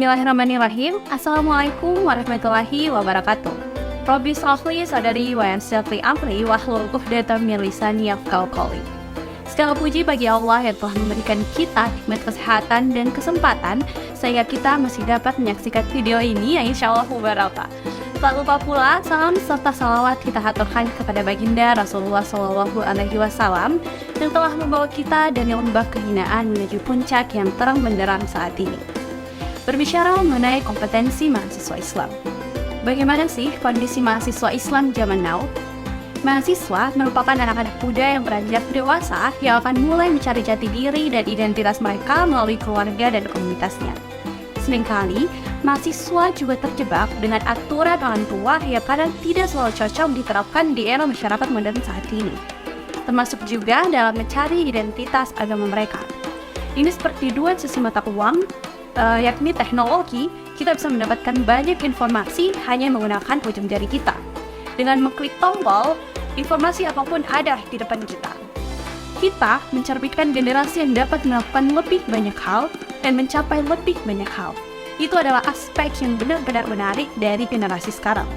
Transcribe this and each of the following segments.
Bismillahirrahmanirrahim. Assalamualaikum warahmatullahi wabarakatuh. Robbi sholli sadari wa yassir amri wahlul 'uqdatam min lisani yafqahu qawli. Segala puji bagi Allah yang telah memberikan kita nikmat kesehatan dan kesempatan sehingga kita masih dapat menyaksikan video ini yang insyaallah mubarakah. Tak lupa pula salam serta salawat kita haturkan kepada baginda Rasulullah SAW yang telah membawa kita dari lembah kehinaan menuju puncak yang terang benderang saat ini. Berbicara mengenai kompetensi mahasiswa Islam. Bagaimana sih kondisi mahasiswa Islam zaman now? Mahasiswa merupakan anak-anak muda yang beranjak dewasa yang akan mulai mencari jati diri dan identitas mereka melalui keluarga dan komunitasnya. Seringkali, mahasiswa juga terjebak dengan aturan orang tua yang kadang tidak selalu cocok diterapkan di era masyarakat modern saat ini. Termasuk juga dalam mencari identitas agama mereka. Ini seperti dua sisi mata uang, yakni teknologi, kita bisa mendapatkan banyak informasi hanya menggunakan ujung jari kita. Dengan mengklik tombol, informasi apapun ada di depan kita. Kita mencerminkan generasi yang dapat melakukan lebih banyak hal dan mencapai lebih banyak hal. Itu adalah aspek yang benar-benar menarik dari generasi sekarang.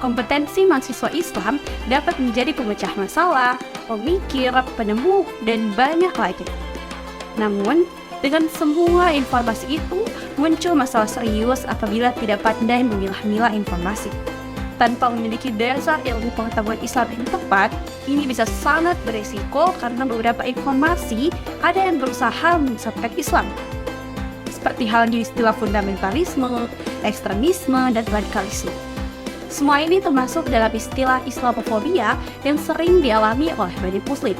Kompetensi mahasiswa Islam dapat menjadi pemecah masalah, pemikir, penemu, dan banyak lagi. Namun, dengan semua informasi itu, muncul masalah serius apabila tidak pandai memilah-milah informasi. Tanpa memiliki dasar ilmu pengetahuan Islam yang tepat, ini bisa sangat beresiko karena beberapa informasi ada yang berusaha menyesatkan Islam. Seperti halnya istilah fundamentalisme, ekstremisme, dan radikalisme. Semua ini termasuk dalam istilah Islamofobia yang sering dialami oleh banyak muslim.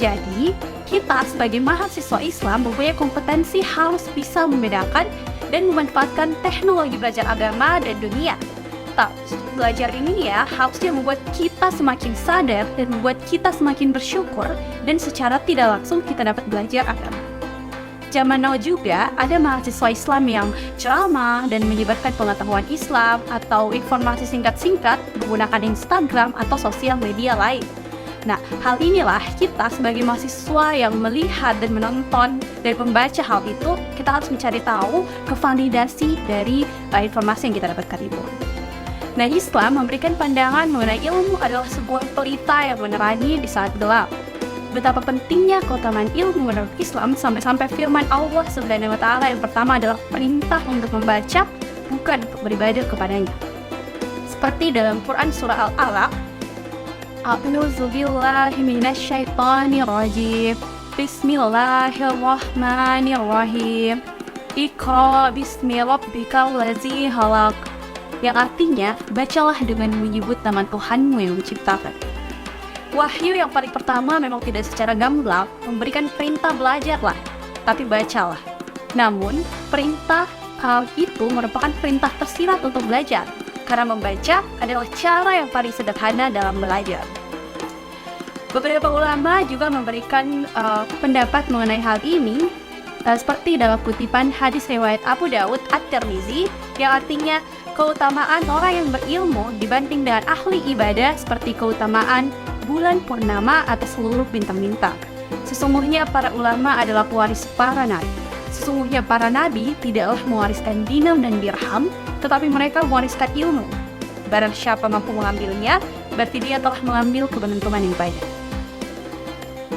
Jadi, kita sebagai mahasiswa Islam mempunyai kompetensi harus bisa membedakan dan memanfaatkan teknologi belajar agama dan dunia. Belajar ini harusnya membuat kita semakin sadar dan membuat kita semakin bersyukur dan secara tidak langsung kita dapat belajar agama. Zaman now juga ada mahasiswa Islam yang ceramah dan menyebarkan pengetahuan Islam atau informasi singkat-singkat menggunakan Instagram atau sosial media lain. Nah, hal inilah kita sebagai mahasiswa yang melihat dan menonton dan membaca hal itu, kita harus mencari tahu kevalidasi dari informasi yang kita dapatkan itu. Nah, Islam memberikan pandangan mengenai ilmu adalah sebuah pelita yang menerangi di saat gelap. Betapa pentingnya keutamaan ilmu menurut Islam sampai-sampai firman Allah Subhanahu wa Ta'ala yang pertama adalah perintah untuk membaca, bukan untuk beribadah kepadanya. Seperti dalam Quran surah Al-Alaq, A'udzu billahi minasyaitonir rajim. Bismillahirrahmanirrahim. Iqra bismi rabbikal ladzi khalaq. Yang artinya, bacalah dengan menyebut nama Tuhanmu yang menciptakan. Wahyu yang paling pertama memang tidak secara gamblang memberikan perintah belajarlah, tapi bacalah. Namun, perintah itu merupakan perintah tersirat untuk belajar, karena membaca adalah cara yang paling sederhana dalam belajar. Beberapa ulama juga memberikan pendapat mengenai hal ini, seperti dalam kutipan hadis riwayat Abu Dawud At-Tirmizi, yang artinya keutamaan orang yang berilmu dibanding dengan ahli ibadah seperti keutamaan bulan purnama atas seluruh bintang-bintang. Sesungguhnya para ulama adalah pewaris para nabi. Sesungguhnya para nabi tidaklah mewariskan dinar dan dirham, tetapi mereka mewariskan ilmu. Barang siapa mampu mengambilnya, berarti dia telah mengambil keberuntungan yang banyak.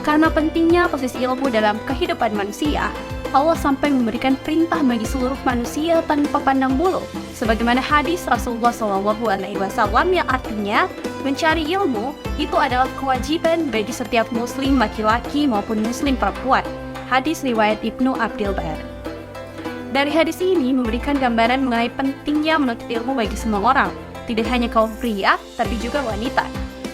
Karena pentingnya posisi ilmu dalam kehidupan manusia, Allah sampai memberikan perintah bagi seluruh manusia tanpa pandang bulu, sebagaimana hadis Rasulullah SAW yang artinya mencari ilmu itu adalah kewajiban bagi setiap muslim laki-laki maupun muslim perempuan. Hadis riwayat Ibnu Abdil Bar. Dari hadis ini memberikan gambaran mengenai pentingnya menuntut ilmu bagi semua orang, tidak hanya kaum pria, tapi juga wanita.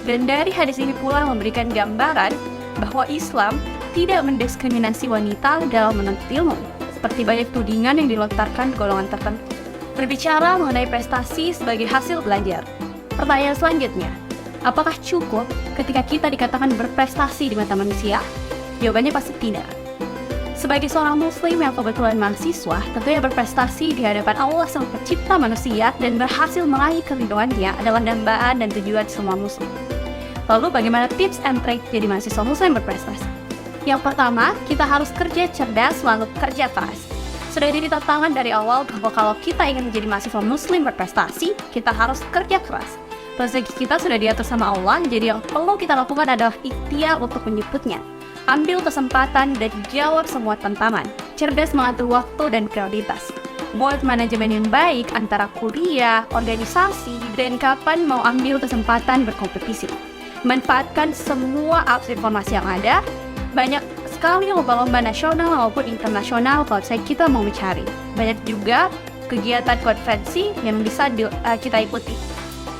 Dan dari hadis ini pula memberikan gambaran bahwa Islam tidak mendiskriminasi wanita dalam menuntut ilmu, seperti banyak tudingan yang dilontarkan golongan tertentu. Berbicara mengenai prestasi sebagai hasil belajar. Pertanyaan selanjutnya, apakah cukup ketika kita dikatakan berprestasi di mata manusia? Jawabannya pasti tidak. Sebagai seorang muslim yang kebetulan mahasiswa, tentunya berprestasi di hadapan Allah Sang Pencipta manusia dan berhasil meraih keridhoannya adalah dambaan dan tujuan semua muslim. Lalu bagaimana tips and trik jadi mahasiswa muslim berprestasi? Yang pertama, kita harus kerja cerdas lalu kerja keras. Sudah ditetapkan dari awal bahwa kalau kita ingin menjadi mahasiswa muslim berprestasi, kita harus kerja keras. Rezeki kita sudah diatur sama Allah, jadi yang perlu kita lakukan adalah ikhtiar untuk menyebutnya. Ambil kesempatan dan jawab semua tantangan. Cerdas mengatur waktu dan prioritas. Buat manajemen yang baik antara kuliah, organisasi, dan kapan mau ambil kesempatan berkompetisi. Manfaatkan semua akses informasi yang ada. Banyak sekali lomba-lomba nasional maupun internasional kalau kita mau mencari. Banyak juga kegiatan konferensi yang bisa kita ikuti.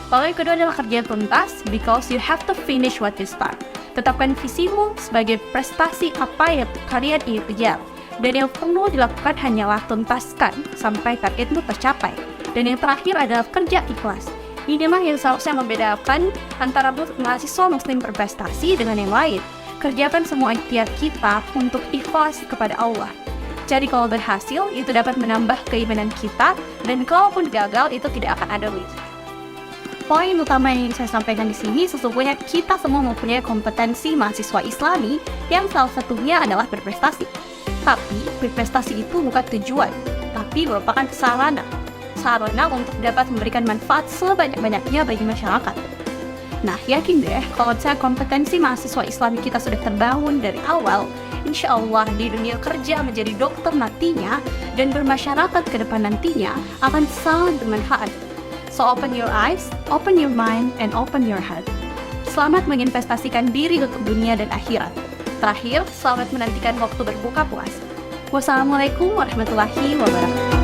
Lalu yang kedua adalah kerja tuntas, because you have to finish what you start. Tetapkan visimu sebagai prestasi apa yang kalian ingin kejar. Dan yang perlu dilakukan hanyalah tuntaskan sampai targetmu tercapai. Dan yang terakhir adalah kerja ikhlas. Inilah yang seharusnya membedakan antara mahasiswa muslim berprestasi dengan yang lain. Kerjakan semua ikhtiar kita untuk ikhlas kepada Allah. Jadi kalau berhasil, itu dapat menambah keimanan kita, dan kalaupun gagal, itu tidak akan ada wujud. Poin utama yang ingin saya sampaikan di sini, sesungguhnya kita semua mempunyai kompetensi mahasiswa Islami yang salah satunya adalah berprestasi. Tapi berprestasi itu bukan tujuan, tapi merupakan sarana untuk dapat memberikan manfaat sebanyak-banyaknya bagi masyarakat. Nah, yakin deh kalau kompetensi mahasiswa Islami kita sudah terbangun dari awal, insya Allah di dunia kerja menjadi dokter nantinya dan bermasyarakat ke depan nantinya akan sangat bermanfaat. So open your eyes, open your mind, and open your heart. Selamat menginvestasikan diri untuk dunia dan akhirat. Terakhir, selamat menantikan waktu berbuka puasa. Wassalamualaikum warahmatullahi wabarakatuh.